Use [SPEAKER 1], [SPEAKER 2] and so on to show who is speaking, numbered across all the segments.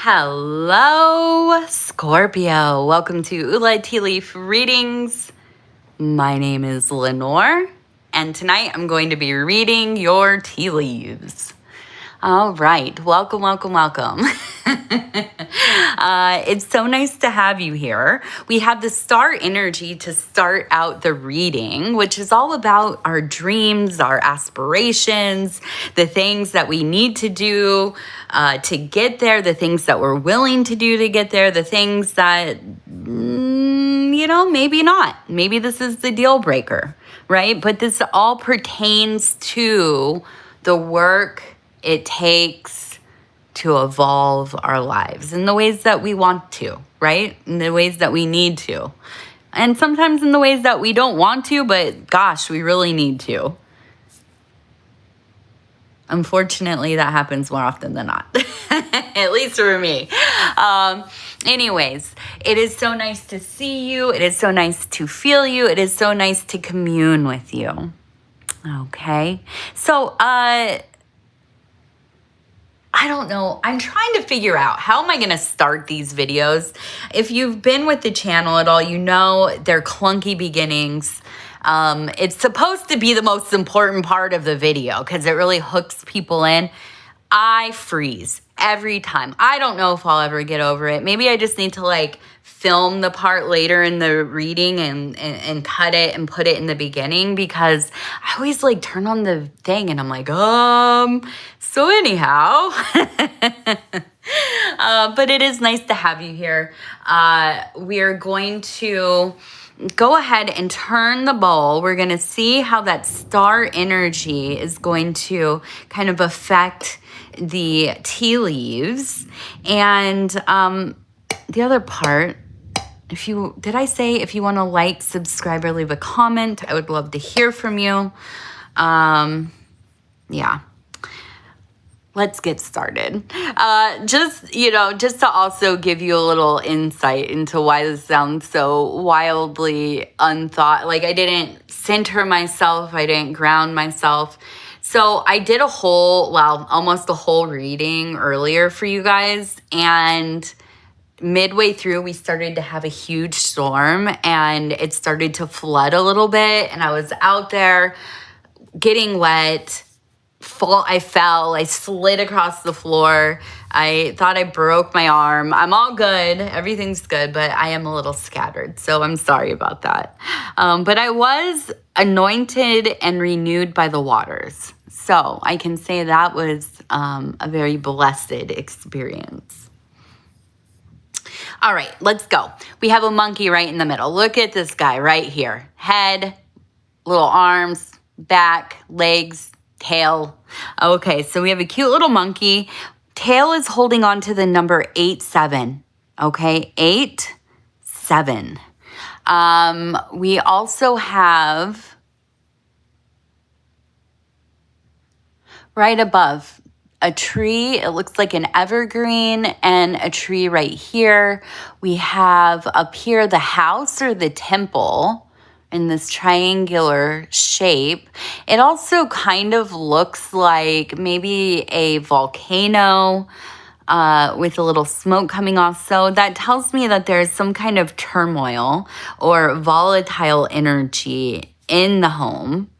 [SPEAKER 1] Hello, Scorpio. Welcome to Ula Tea Leaf Readings. My name is Lenor, and tonight I'm going to be reading your tea leaves. All right, welcome. It's so nice to have you here. We have the star energy to start out the reading, which is all about our dreams, our aspirations, the things that we need to do to get there, the things that we're willing to do to get there, the things that, maybe not. Maybe this is the deal breaker, right? But this all pertains to the work it takes to evolve our lives in the ways that we want to, right? In the ways that we need to. And sometimes in the ways that we don't want to, but gosh, we really need to. Unfortunately, that happens more often than not, at least for me. Anyways, it is so nice to see you. It is so nice to feel you. It is so nice to commune with you. Okay. So, I don't know. I'm trying to figure out how am I going to start these videos. If you've been with the channel at all, you know they're clunky beginnings. It's supposed to be the most important part of the video because it really hooks people in. I freeze every time. I don't know if I'll ever get over it. Maybe I just need to film the part later in the reading and cut it and put it in the beginning because I always turn on the thing and I'm like, so anyhow. But it is nice to have you here. We're going to go ahead and turn the bowl. We're going to see how that star energy is going to kind of affect the tea leaves. And the other part, if you want to like, subscribe, or leave a comment, I would love to hear from you. Yeah. Let's get started. Just to also give you a little insight into why this sounds so wildly unthought. I didn't center myself. I didn't ground myself. So I did almost a whole reading earlier for you guys. And midway through, we started to have a huge storm and it started to flood a little bit. And I was out there getting wet. I fell. I slid across the floor. I thought I broke my arm. I'm all good. Everything's good, but I am a little scattered. So I'm sorry about that. But I was anointed and renewed by the waters. So I can say that was a very blessed experience. All right, let's go. We have a monkey right in the middle. Look at this guy right here. Head, little arms, back, legs, tail. Okay, so we have a cute little monkey. Tail is holding on to the number 8-7. Okay, 8-7. We also have right above a tree. It looks like an evergreen and a tree right here. We have up here the house or the temple in this triangular shape. It also kind of looks like maybe a volcano with a little smoke coming off. So that tells me that there's some kind of turmoil or volatile energy in the home.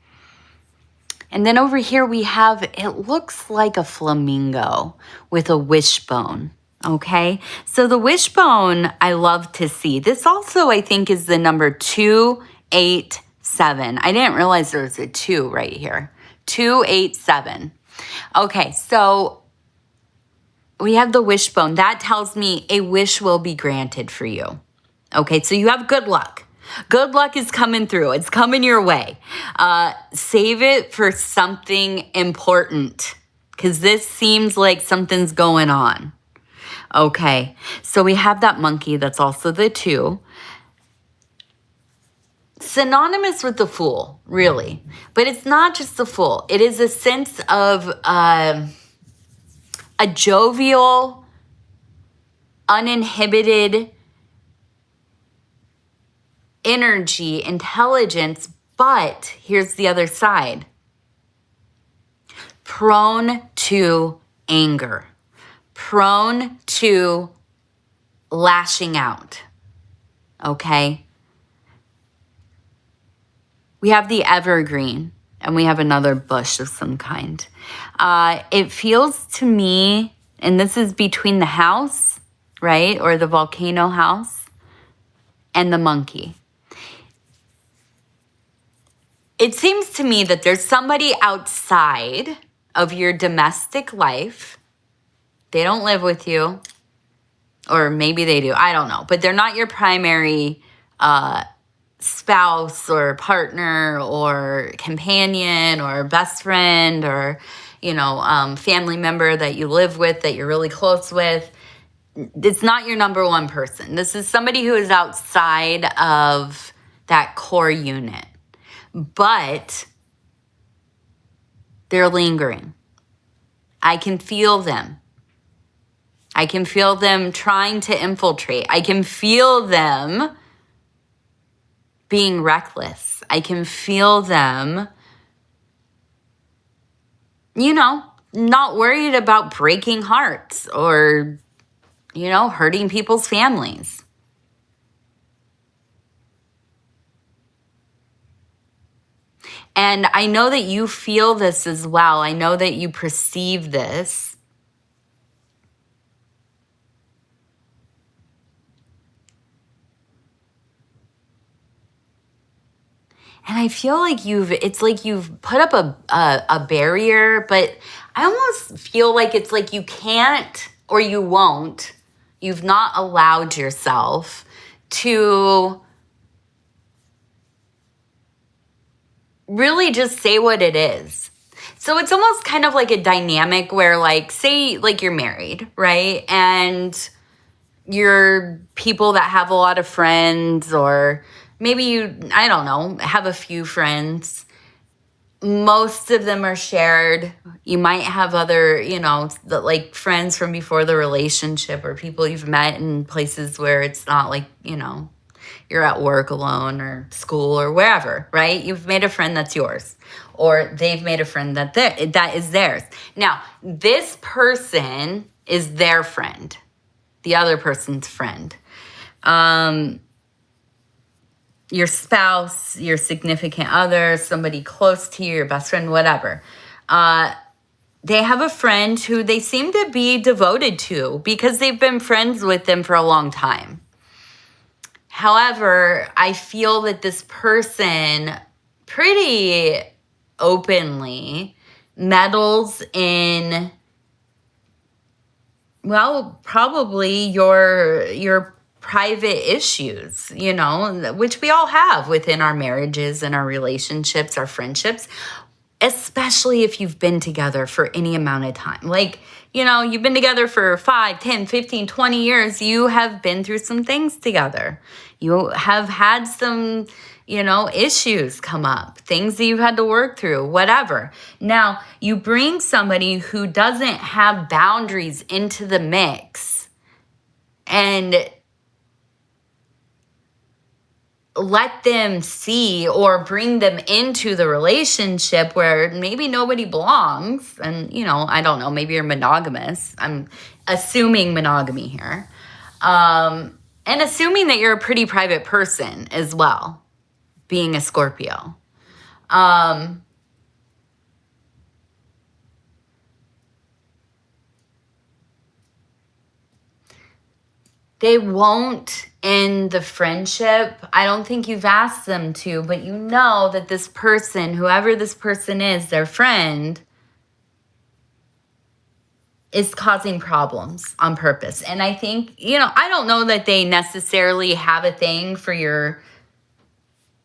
[SPEAKER 1] And then over here we have, it looks like a flamingo with a wishbone. Okay, so the wishbone I love to see. This also I think is the number 287. I didn't realize there was a 2 right here. 287. Okay, so we have the wishbone. That tells me a wish will be granted for you. Okay, so you have good luck. Good luck is coming through. It's coming your way. Save it for something important because this seems like something's going on. Okay, so we have that monkey. That's also the 2. Synonymous with the Fool, really. But it's not just the Fool. It is a sense of a jovial, uninhibited energy, intelligence, but here's the other side. Prone to anger. prone to lashing out, okay? We have the evergreen, and we have another bush of some kind. It feels to me, and this is between the house, right, or the volcano house, and the monkey. It seems to me that there's somebody outside of your domestic life. They don't live with you, or maybe they do, I don't know, but they're not your primary spouse or partner or companion or best friend or, family member that you live with, that you're really close with. It's not your number one person. This is somebody who is outside of that core unit, but they're lingering. I can feel them. I can feel them trying to infiltrate. I can feel them being reckless. I can feel them, not worried about breaking hearts or, hurting people's families. And I know that you feel this as well. I know that you perceive this. And I feel like it's like you've put up a barrier, but I almost feel like it's like you can't or you won't. You've not allowed yourself to really just say what it is. So it's almost kind of like a dynamic where, like, say, like you're married, right? And you're people that have a lot of friends, or maybe you, I don't know, have a few friends. Most of them are shared. You might have other, like friends from before the relationship, or people you've met in places where it's not like, you're at work alone or school or wherever, right? You've made a friend that's yours, or they've made a friend that is theirs. Now, this person is their friend, the other person's friend. Your spouse, your significant other, somebody close to you, your best friend, whatever. They have a friend who they seem to be devoted to because they've been friends with them for a long time. However, I feel that this person pretty openly meddles in, well, probably your private issues, which we all have within our marriages and our relationships, our friendships, especially if you've been together for any amount of time. Like, you've been together for 5, 10, 15, 20 years. You have been through some things together. You have had some, issues come up, things that you've had to work through, whatever. Now, you bring somebody who doesn't have boundaries into the mix and let them see or bring them into the relationship where maybe nobody belongs. And, I don't know, maybe you're monogamous. I'm assuming monogamy here. And assuming that you're a pretty private person as well, being a Scorpio. They won't end the friendship. I don't think you've asked them to, but you know that this person, whoever this person is, their friend, is causing problems on purpose. And I think, I don't know that they necessarily have a thing for your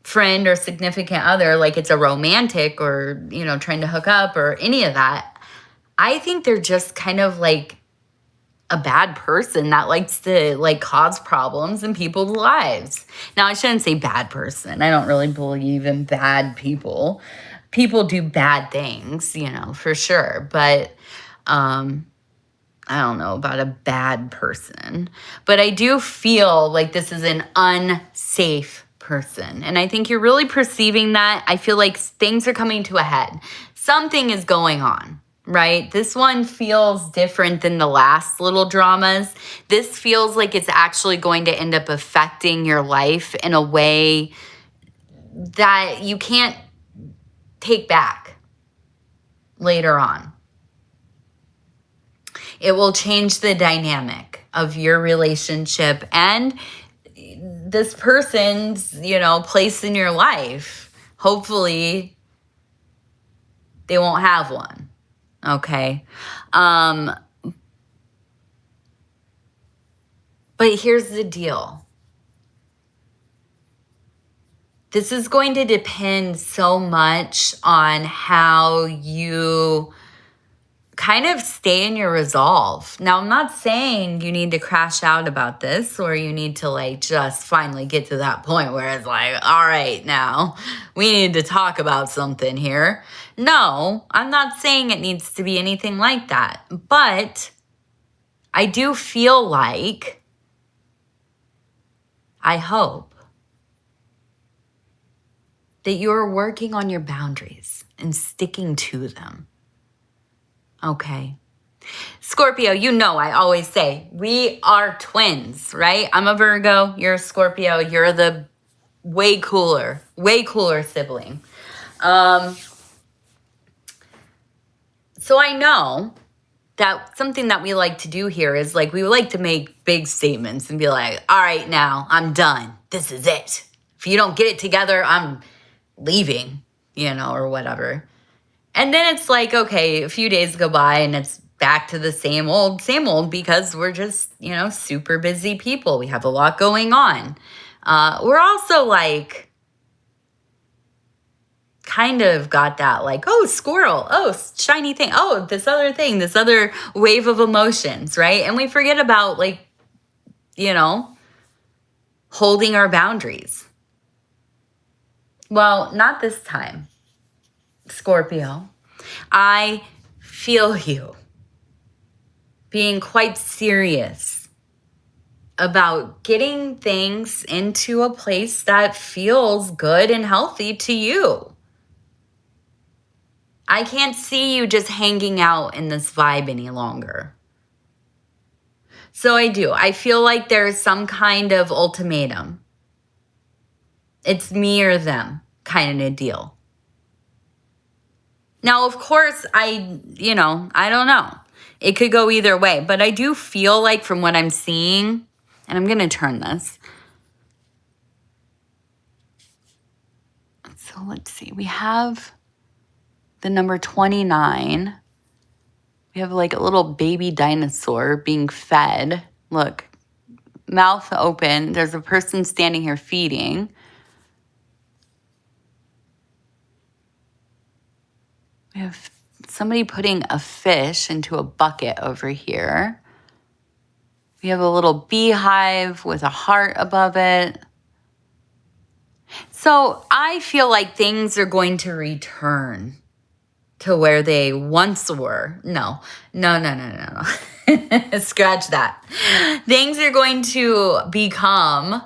[SPEAKER 1] friend or significant other, like it's a romantic or, trying to hook up or any of that. I think they're just kind of like a bad person that likes to cause problems in people's lives. Now, I shouldn't say bad person. I don't really believe in bad people. People do bad things, for sure. But I don't know about a bad person. But I do feel like this is an unsafe person. And I think you're really perceiving that. I feel like things are coming to a head. Something is going on. right? This one feels different than the last little dramas. This feels like it's actually going to end up affecting your life in a way that you can't take back later on. It will change the dynamic of your relationship and this person's, place in your life. Hopefully, they won't have one. Okay. But here's the deal. This is going to depend so much on how you kind of stay in your resolve. Now, I'm not saying you need to crash out about this or you need to just finally get to that point where it's all right, now we need to talk about something here. No, I'm not saying it needs to be anything like that. But I do feel like, I hope, that you're working on your boundaries and sticking to them. Okay. Scorpio, I always say we are twins, right? I'm a Virgo, you're a Scorpio, you're the way cooler sibling. So I know that something that we like to do here is we like to make big statements and be like, all right, now I'm done. This is it. If you don't get it together, I'm leaving, or whatever. And then it's okay, a few days go by and it's back to the same old, because we're just, super busy people. We have a lot going on. We're also kind of got that oh, squirrel, oh, shiny thing, oh, this other thing, this other wave of emotions, right? And we forget about holding our boundaries. Well, not this time, Scorpio. I feel you being quite serious about getting things into a place that feels good and healthy to you. I can't see you just hanging out in this vibe any longer. So I feel like there's some kind of ultimatum. It's me or them kind of deal. Now, of course, I don't know. It could go either way, but I do feel like from what I'm seeing, and I'm going to turn this. So let's see. We have the number 29. We have a little baby dinosaur being fed. Look, mouth open. There's a person standing here feeding. We have somebody putting a fish into a bucket over here. We have a little beehive with a heart above it. So I feel like things are going to return to where they once were. No. Scratch that. Things are going to become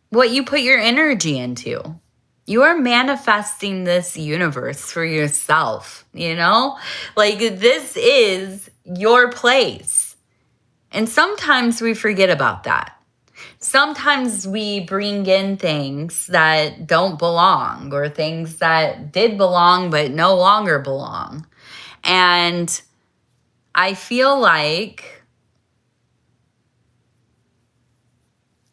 [SPEAKER 1] what you put your energy into. You are manifesting this universe for yourself, this is your place. And sometimes we forget about that. Sometimes we bring in things that don't belong or things that did belong but no longer belong. And I feel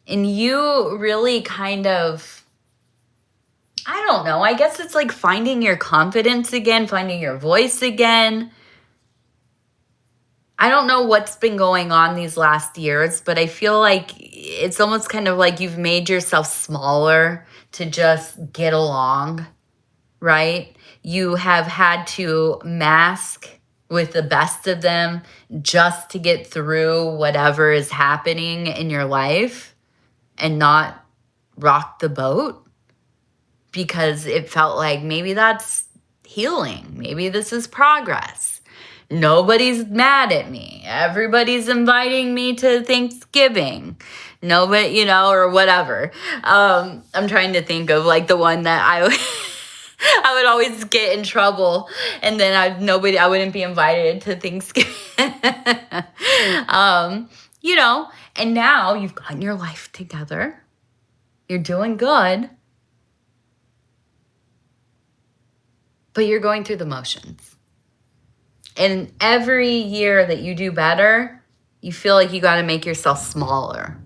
[SPEAKER 1] and you really kind of, I don't know. I guess it's finding your confidence again, finding your voice again. I don't know what's been going on these last years, but I feel like it's almost kind of you've made yourself smaller to just get along, right? You have had to mask with the best of them just to get through whatever is happening in your life and not rock the boat. Because it felt like maybe that's healing. Maybe this is progress. Nobody's mad at me. Everybody's inviting me to Thanksgiving. Nobody, or whatever. I'm trying to think of the one that I would always get in trouble, and then I wouldn't be invited to Thanksgiving. You know, and now you've gotten your life together. You're doing good. But you're going through the motions. And every year that you do better, you feel like you got to make yourself smaller.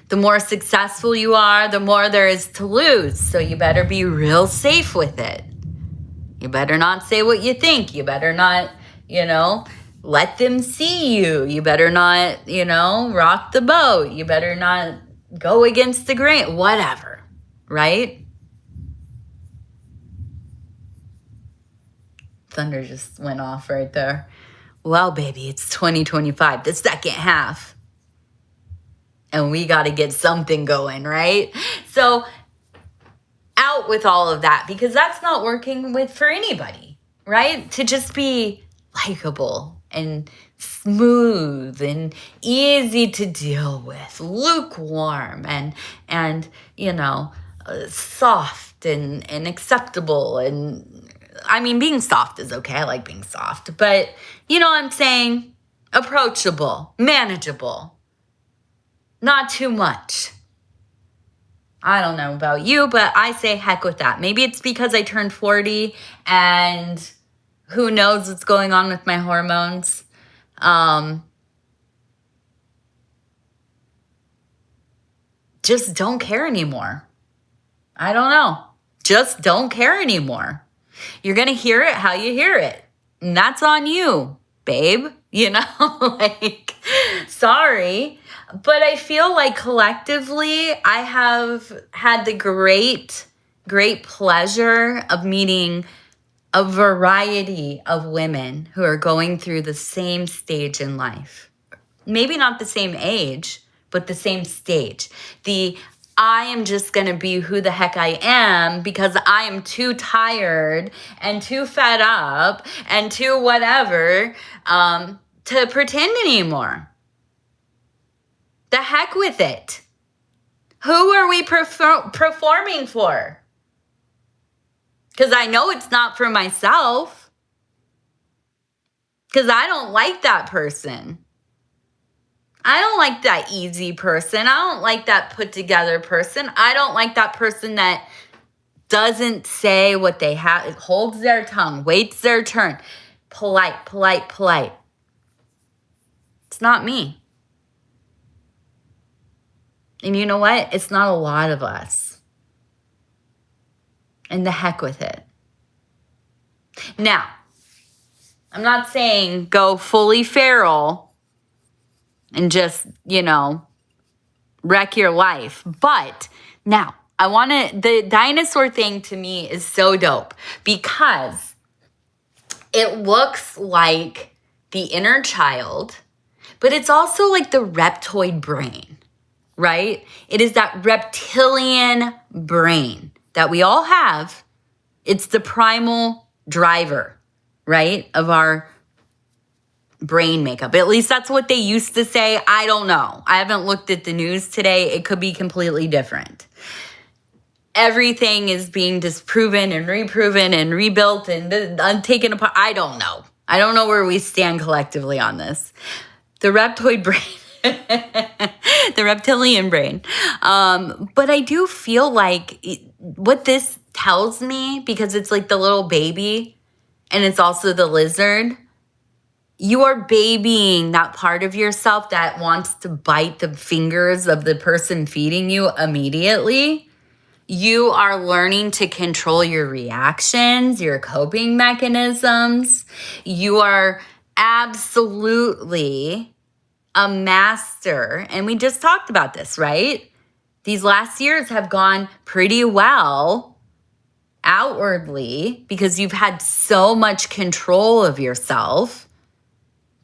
[SPEAKER 1] The more successful you are, the more there is to lose. So you better be real safe with it. You better not say what you think. You better not, let them see you. You better not, rock the boat. You better not go against the grain. Whatever, right? Thunder just went off right there. Well, baby, it's 2025, the second half. And we got to get something going, right? So out with all of that, because that's not working for anybody, right? To just be likable and smooth and easy to deal with, lukewarm and soft and acceptable. And I mean, being soft is okay. I like being soft, but you know what I'm saying? Approachable, manageable, not too much. I don't know about you, but I say heck with that. Maybe it's because I turned 40 and who knows what's going on with my hormones. Just don't care anymore. I don't know. Just don't care anymore. You're going to hear it how you hear it. And that's on you, babe. Sorry. But I feel like collectively, I have had the great pleasure of meeting a variety of women who are going through the same stage in life. Maybe not the same age, but the same stage. I am just going to be who the heck I am because I am too tired and too fed up and too whatever to pretend anymore. The heck with it. Who are we performing for? Because I know it's not for myself. Because I don't like that person. I don't like that easy person. I don't like that put together person. I don't like that person that doesn't say what they have, holds their tongue, waits their turn. Polite. It's not me. And you know what? It's not a lot of us. And the heck with it. Now, I'm not saying go fully feral and just, wreck your life. But now, the dinosaur thing to me is so dope because it looks like the inner child, but it's also like the reptoid brain. Right? It is that reptilian brain that we all have. It's the primal driver, right, of our brain makeup. At least that's what they used to say. I don't know. I haven't looked at the news today. It could be completely different. Everything is being disproven and reproven and rebuilt and taken apart. I don't know. I don't know where we stand collectively on this. The reptoid brain. The reptilian brain. But I do feel like what this tells me, because it's like the little baby and it's also the lizard, you are babying that part of yourself that wants to bite the fingers of the person feeding you immediately. You are learning to control your reactions, your coping mechanisms. You are absolutely a master. And we just talked about this, right? These last years have gone pretty well outwardly because you've had so much control of yourself.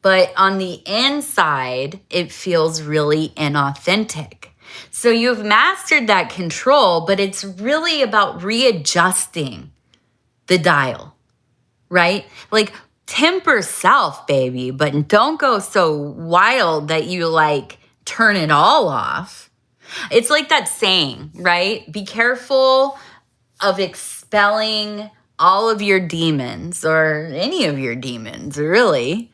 [SPEAKER 1] But on the inside, it feels really inauthentic. So you've mastered that control, but it's really about readjusting the dial, right? Like, temper self, baby, but don't go so wild that you turn it all off. It's like that saying, right? Be careful of expelling all of your demons, or any of your demons, really.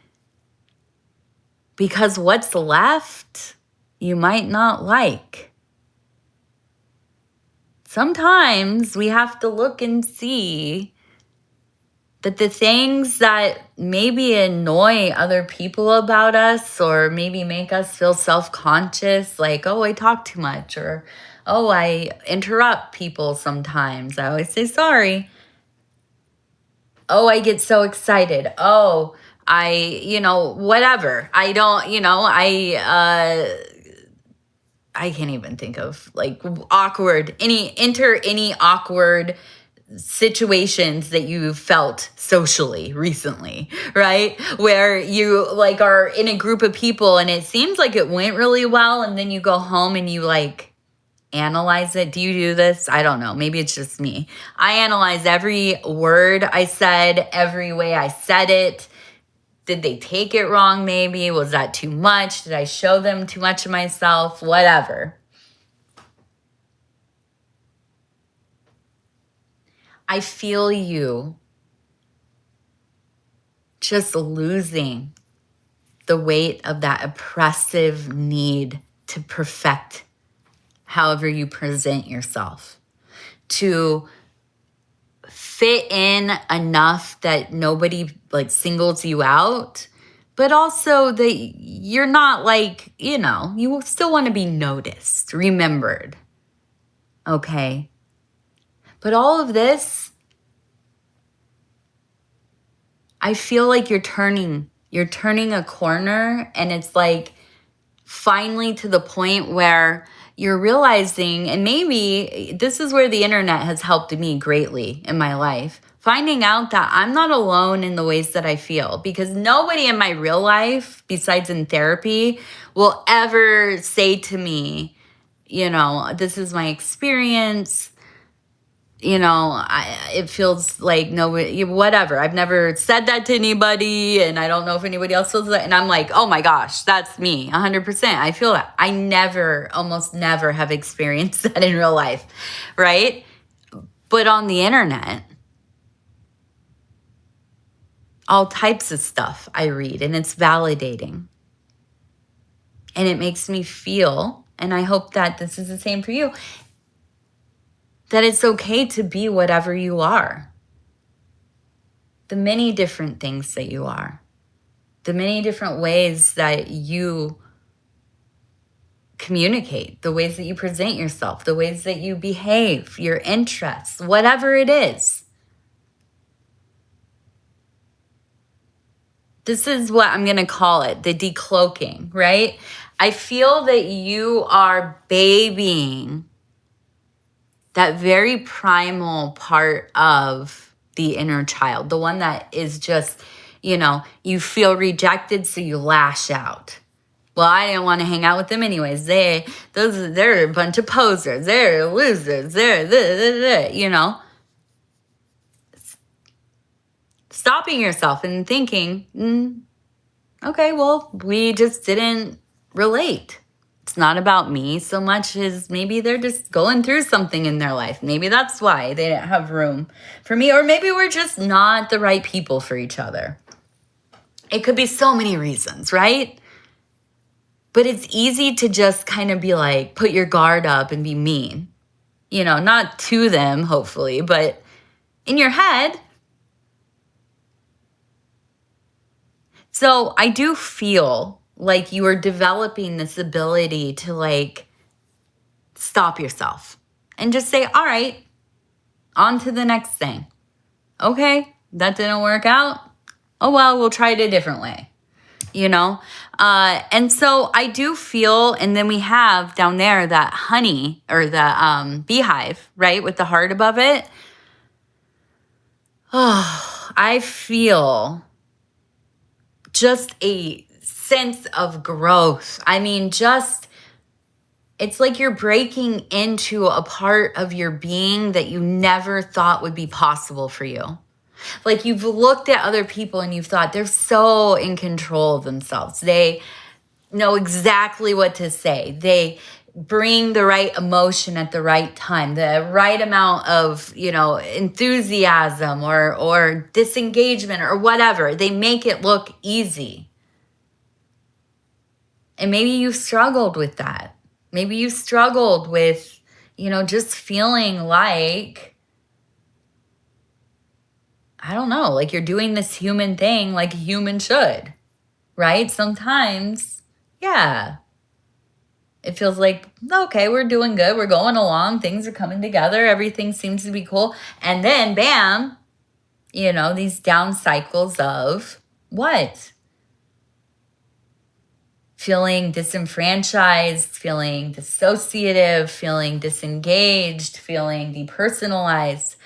[SPEAKER 1] Because what's left, you might not like. Sometimes we have to look and see that the things that maybe annoy other people about us, or maybe make us feel self-conscious, like, oh, I talk too much, or, oh, I interrupt people sometimes. I always say sorry. Oh, I get so excited. Oh, whatever. I don't, I can't even think of like any awkward situations that you've felt socially recently, right? Where you like are in a group of people and it seems like it went really well, and then you go home and you like analyze it. Do you do this? I don't know. Maybe it's just me. I analyze every word I said, every way I said it. Did they take it wrong maybe? Was that too much? Did I show them too much of myself? Whatever. I feel you just losing the weight of that oppressive need to perfect however you present yourself, to fit in enough that nobody like singles you out, but also that you're not like, you still want to be noticed, remembered. Okay. But all of this, I feel like you're turning a corner, and it's like finally to the point where you're realizing, and maybe this is where the internet has helped me greatly in my life, finding out that I'm not alone in the ways that I feel, because nobody in my real life, besides in therapy, will ever say to me, this is my experience. It feels like nobody, whatever. I've never said that to anybody, and I don't know if anybody else feels that. And I'm like, oh my gosh, that's me, 100%. I feel that. I almost never have experienced that in real life, right? But on the internet, all types of stuff I read, and it's validating. And it makes me feel, and I hope that this is the same for you, that it's okay to be whatever you are. The many different things that you are. The many different ways that you communicate. The ways that you present yourself. The ways that you behave. Your interests. Whatever it is. This is what I'm going to call it. The decloaking, right? I feel that you are babying that very primal part of the inner child, the one that is just, you feel rejected, so you lash out. Well, I didn't want to hang out with them anyways. They're a bunch of posers. They're losers. They're, Stopping yourself and thinking, okay, well, we just didn't relate. It's not about me so much as maybe they're just going through something in their life. Maybe that's why they didn't have room for me. Or maybe we're just not the right people for each other. It could be so many reasons, right? But it's easy to just kind of be like, put your guard up and be mean. Not to them, hopefully, but in your head. So I do feel like you are developing this ability to like stop yourself and just say, all right, on to the next thing. Okay, that didn't work out. Oh, well, we'll try it a different way, And so I do feel, and then we have down there that honey or the beehive, right, with the heart above it. Oh, I feel just a sense of growth. I mean, it's like you're breaking into a part of your being that you never thought would be possible for you. Like you've looked at other people and you've thought they're so in control of themselves. They know exactly what to say. bring the right emotion at the right time, the right amount of, enthusiasm or disengagement or whatever. They make it look easy. And maybe you've struggled with that. Maybe you struggled with, just feeling like, I don't know, like you're doing this human thing like a human should, right? Sometimes, yeah, it feels like, okay, we're doing good. We're going along. Things are coming together. Everything seems to be cool. And then, bam, these down cycles of what? Feeling disenfranchised, feeling dissociative, feeling disengaged, feeling depersonalized.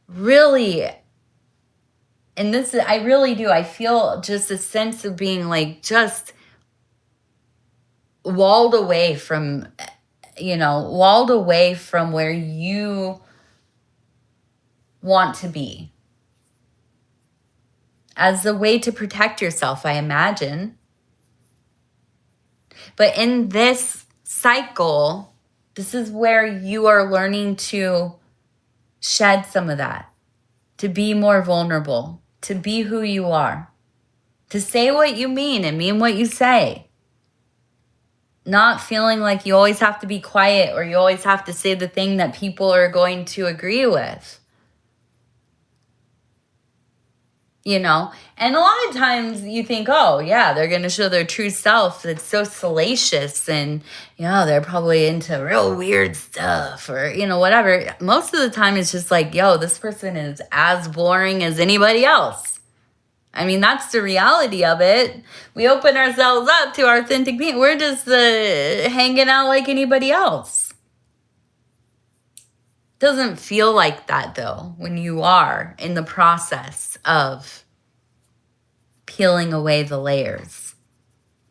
[SPEAKER 1] Really, and this, I really do. I feel just a sense of being like just walled away from where you want to be. As a way to protect yourself, I imagine. But in this cycle, this is where you are learning to shed some of that, to be more vulnerable, to be who you are, to say what you mean and mean what you say. Not feeling like you always have to be quiet or you always have to say the thing that people are going to agree with. And a lot of times you think, oh, yeah, they're going to show their true self. It's so salacious and, they're probably into real weird stuff or, whatever. Most of the time it's just like, yo, this person is as boring as anybody else. I mean, that's the reality of it. We open ourselves up to our authentic being. We're just hanging out like anybody else. Doesn't feel like that, though, when you are in the process of peeling away the layers.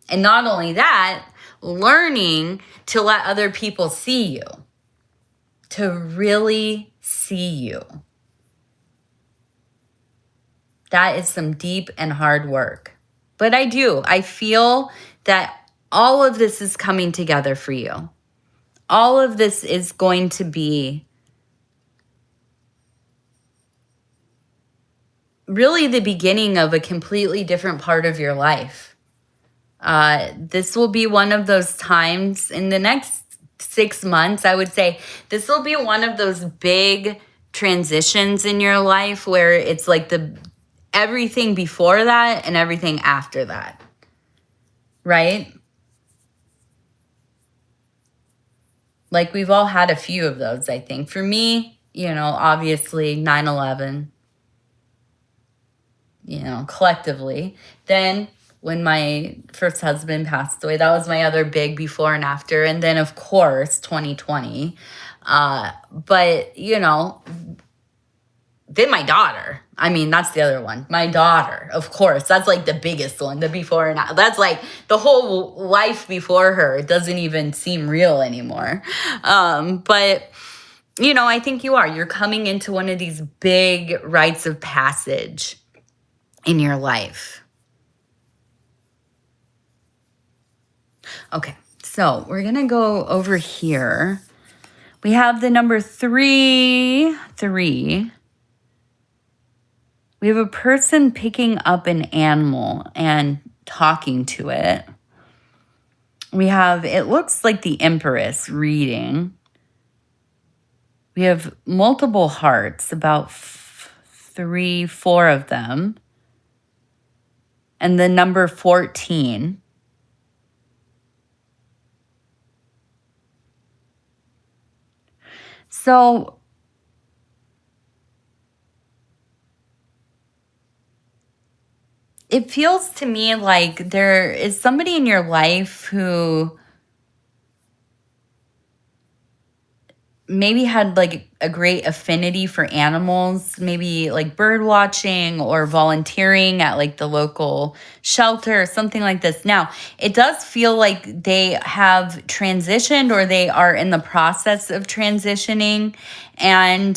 [SPEAKER 1] And not only that, learning to let other people see you, to really see you. That is some deep and hard work. But I feel that all of this is coming together for you. All of this is going to be really the beginning of a completely different part of your life. This will be one of those times in the next 6 months, I would say, this will be one of those big transitions in your life where it's like everything before that and everything after that, right? Like we've all had a few of those, I think. For me, obviously 9/11, collectively. Then when my first husband passed away, that was my other big before and after. And then, of course, 2020. But, then my daughter. I mean, that's the other one. My daughter, of course. That's like the biggest one, the before and after. That's like the whole life before her. It doesn't even seem real anymore. But, I think you are. You're coming into one of these big rites of passage in your life. Okay, so we're going to go over here. We have the number 3. We have a person picking up an animal and talking to it. We have, it looks like the Empress reading. We have multiple hearts, about 3, 4 of them. And the number 14. So it feels to me like there is somebody in your life who maybe had like a great affinity for animals, maybe like bird watching or volunteering at like the local shelter or something like this. Now, it does feel like they have transitioned or they are in the process of transitioning. And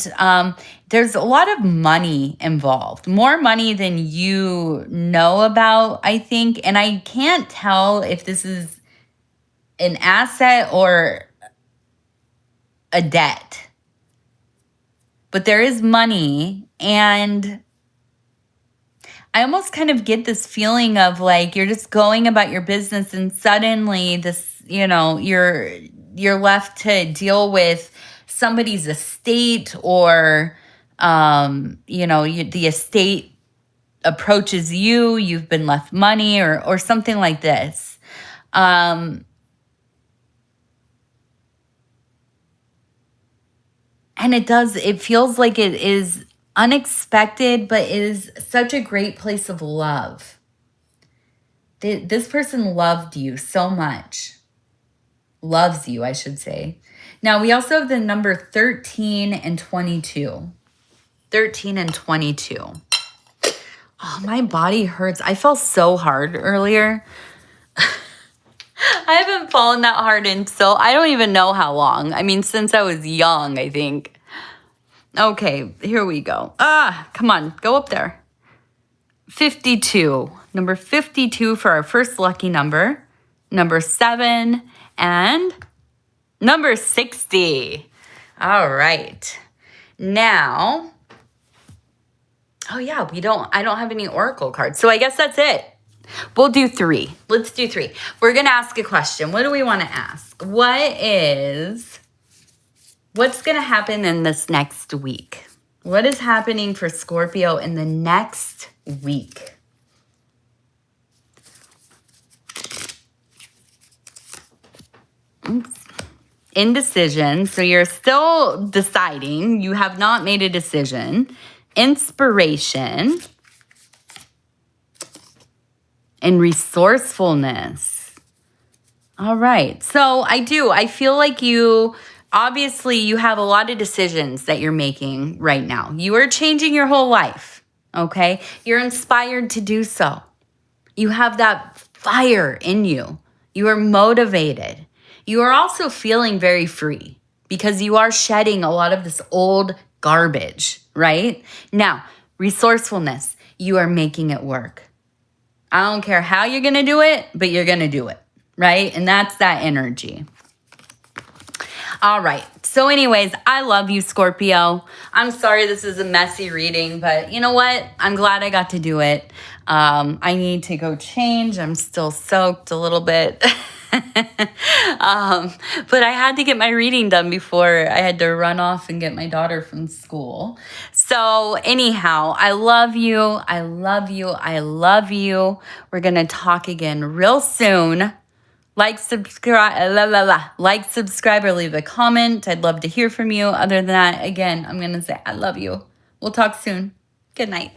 [SPEAKER 1] there's a lot of money involved, more money than you know about, I think. And I can't tell if this is an asset or a debt. But there is money, and I almost kind of get this feeling of like you're just going about your business and suddenly this, you're left to deal with somebody's estate, or the estate approaches you, you've been left money or something like this. And it feels like it is unexpected, but is such a great place of love. This person loved you so much. Loves you, I should say. Now, we also have the number 13 and 22. 13 and 22. Oh, my body hurts. I fell so hard earlier. I haven't fallen that hard I don't even know how long. I mean, since I was young, I think. Okay, here we go. Come on, go up there. 52. Number 52 for our first lucky number. Number 7 and number 60. All right. Now, I don't have any oracle cards. So I guess that's it. We'll do 3. Let's do 3. We're going to ask a question. What do we want to ask? What's going to happen in this next week? What is happening for Scorpio in the next week? Oops. Indecision. So you're still deciding. You have not made a decision. Inspiration. And resourcefulness. All right. So I feel like obviously you have a lot of decisions that you're making right now. You are changing your whole life. Okay. You're inspired to do so. You have that fire in you. You are motivated. You are also feeling very free because you are shedding a lot of this old garbage, right? Now, resourcefulness. You are making it work. I don't care how you're going to do it, but you're going to do it, right? And that's that energy. All right. So anyways, I love you, Scorpio. I'm sorry this is a messy reading, but you know what? I'm glad I got to do it. I need to go change. I'm still soaked a little bit. But I had to get my reading done before I had to run off and get my daughter from school. So anyhow, I love you. I love you. I love you. We're going to talk again real soon. Like, subscribe, or leave a comment. I'd love to hear from you. Other than that, again, I'm going to say I love you. We'll talk soon. Good night.